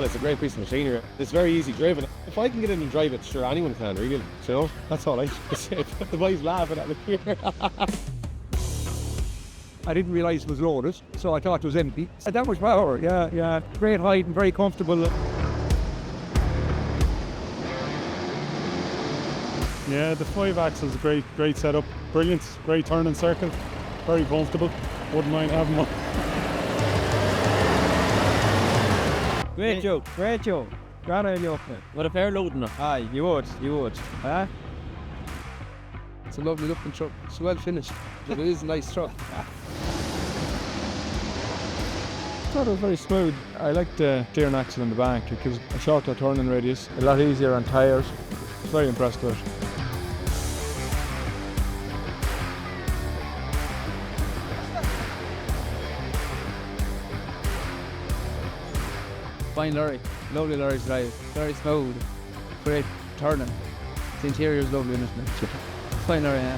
It's a great piece of machinery. It's very easy driven. If I can get in and drive it, sure anyone can, really. You know, that's all I say. The boys laughing at me here. I didn't realise it was loaded, so I thought it was empty. That much power, yeah. Great height and very comfortable. Yeah, the 5-axle is a great setup. Brilliant, great turning circle. Very comfortable. Wouldn't mind having one. Great joke. Glad I you up there. What a fair loading her. Aye, you would. Huh? It's a lovely looking truck. It's well finished, but it is a nice truck. I thought it was very smooth. I like the steering axle in the back. It gives a shorter turning radius, a lot easier on tyres. Very impressed with it. Fine lorry, lovely lorry to drive, very smooth, great turning. The interior is lovely, isn't it? Fine lorry, yeah.